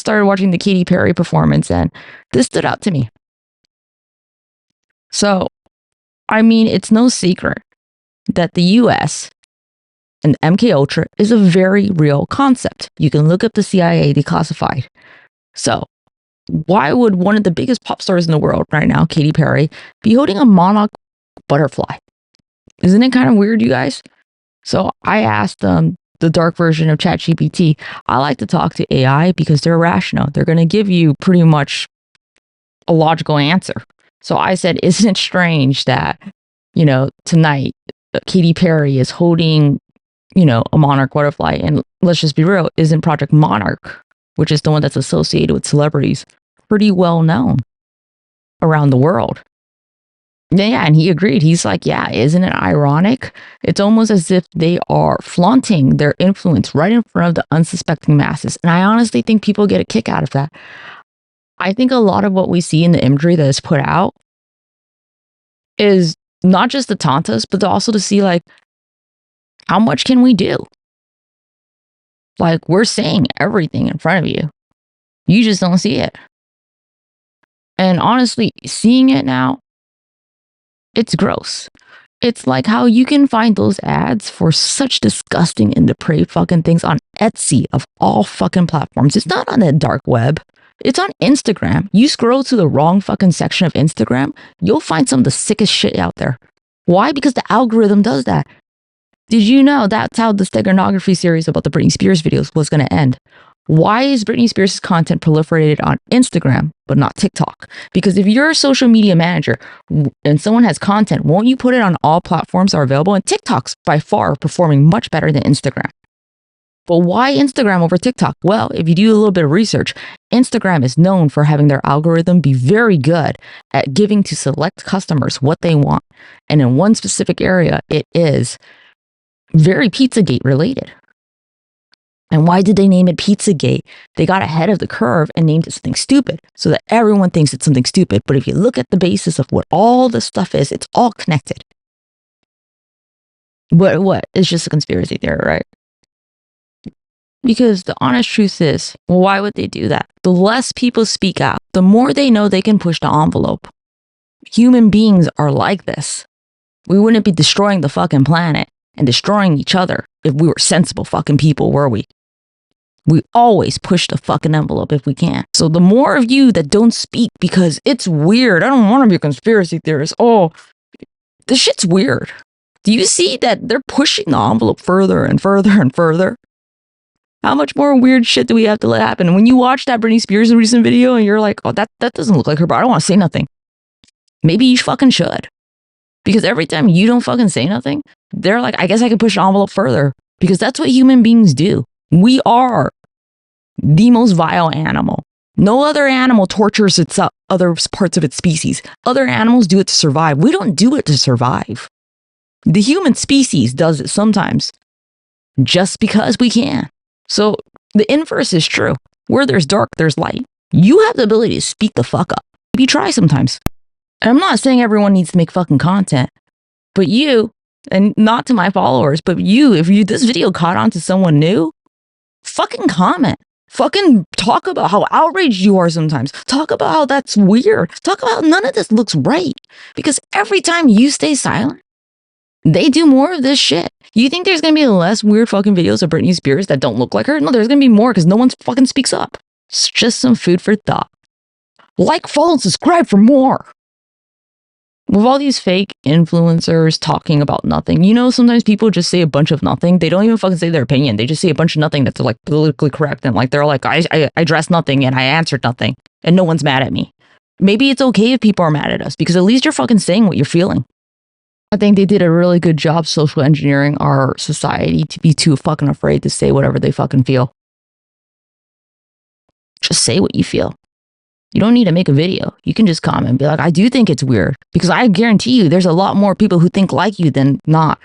started watching the Katy Perry performance, and this stood out to me. So, I mean, it's no secret that the US and MK Ultra is a very real concept. You can look up the CIA declassified. So, why would one of the biggest pop stars in the world right now, Katy Perry, be holding a monarch butterfly? Isn't it kind of weird, you guys? So I asked the dark version of ChatGPT. I like to talk to AI because they're rational. They're going to give you pretty much a logical answer. So I said, isn't it strange that, you know, tonight Katy Perry is holding, you know, a monarch butterfly? And let's just be real, isn't Project Monarch, which is the one that's associated with celebrities, pretty well known around the world? Yeah, and he agreed. He's like, yeah, isn't it ironic? It's almost as if they are flaunting their influence right in front of the unsuspecting masses. And I honestly think people get a kick out of that. I think a lot of what we see in the imagery that is put out is not just to taunt us, but also to see, like, how much can we do? Like, we're saying everything in front of you. You just don't see it. And honestly, seeing it now, it's gross. It's like how you can find those ads for such disgusting and depraved fucking things on Etsy of all fucking platforms. It's not on the dark web. It's on Instagram. You scroll to the wrong fucking section of Instagram, you'll find some of the sickest shit out there. Why? Because the algorithm does that. Did you know that's how the steganography series about the Britney Spears videos was going to end? Why is Britney Spears' content proliferated on Instagram, but not TikTok? Because if you're a social media manager and someone has content, won't you put it on all platforms that are available? And TikTok's by far performing much better than Instagram. But why Instagram over TikTok? Well, if you do a little bit of research, Instagram is known for having their algorithm be very good at giving to select customers what they want. And in one specific area, it is very Pizzagate related. And why did they name it Pizzagate? They got ahead of the curve and named it something stupid so that everyone thinks it's something stupid. But if you look at the basis of what all this stuff is, it's all connected. But what? It's just a conspiracy theory, right? Because the honest truth is, well, why would they do that? The less people speak out, the more they know they can push the envelope. Human beings are like this. We wouldn't be destroying the fucking planet and destroying each other if we were sensible fucking people, were we? We always push the fucking envelope if we can. So the more of you that don't speak because it's weird, I don't want to be a conspiracy theorist. Oh, this shit's weird. Do you see that they're pushing the envelope further and further and further? How much more weird shit do we have to let happen? And when you watch that Britney Spears recent video and you're like, oh, that doesn't look like her, but I don't want to say nothing. Maybe you fucking should. Because every time you don't fucking say nothing, they're like, I guess I could push the envelope further. Because that's what human beings do. We are the most vile animal. No other animal tortures its other parts of its species. Other animals do it to survive. We don't do it to survive. The human species does it sometimes just because we can. So the inverse is true. Where there's dark, there's light. You have the ability to speak the fuck up. Maybe try sometimes. And I'm not saying everyone needs to make fucking content, but you, and not to my followers, but you, if this video caught on to someone new, fucking comment. Fucking talk about how outraged you are sometimes. Talk about how that's weird. Talk about how none of this looks right. Because every time you stay silent, they do more of this shit. You think there's gonna be less weird fucking videos of Britney Spears that don't look like her? No, there's gonna be more because no one fucking speaks up. It's just some food for thought. Like, follow, and subscribe for more. With all these fake influencers talking about nothing, you know, sometimes people just say a bunch of nothing. They don't even fucking say their opinion. They just say a bunch of nothing that's like politically correct. And like, they're like, I addressed nothing and I answered nothing and no one's mad at me. Maybe it's okay if people are mad at us because at least you're fucking saying what you're feeling. I think they did a really good job social engineering our society to be too fucking afraid to say whatever they fucking feel. Just say what you feel. You don't need to make a video. You can just comment and be like, I do think it's weird. Because I guarantee you there's a lot more people who think like you than not.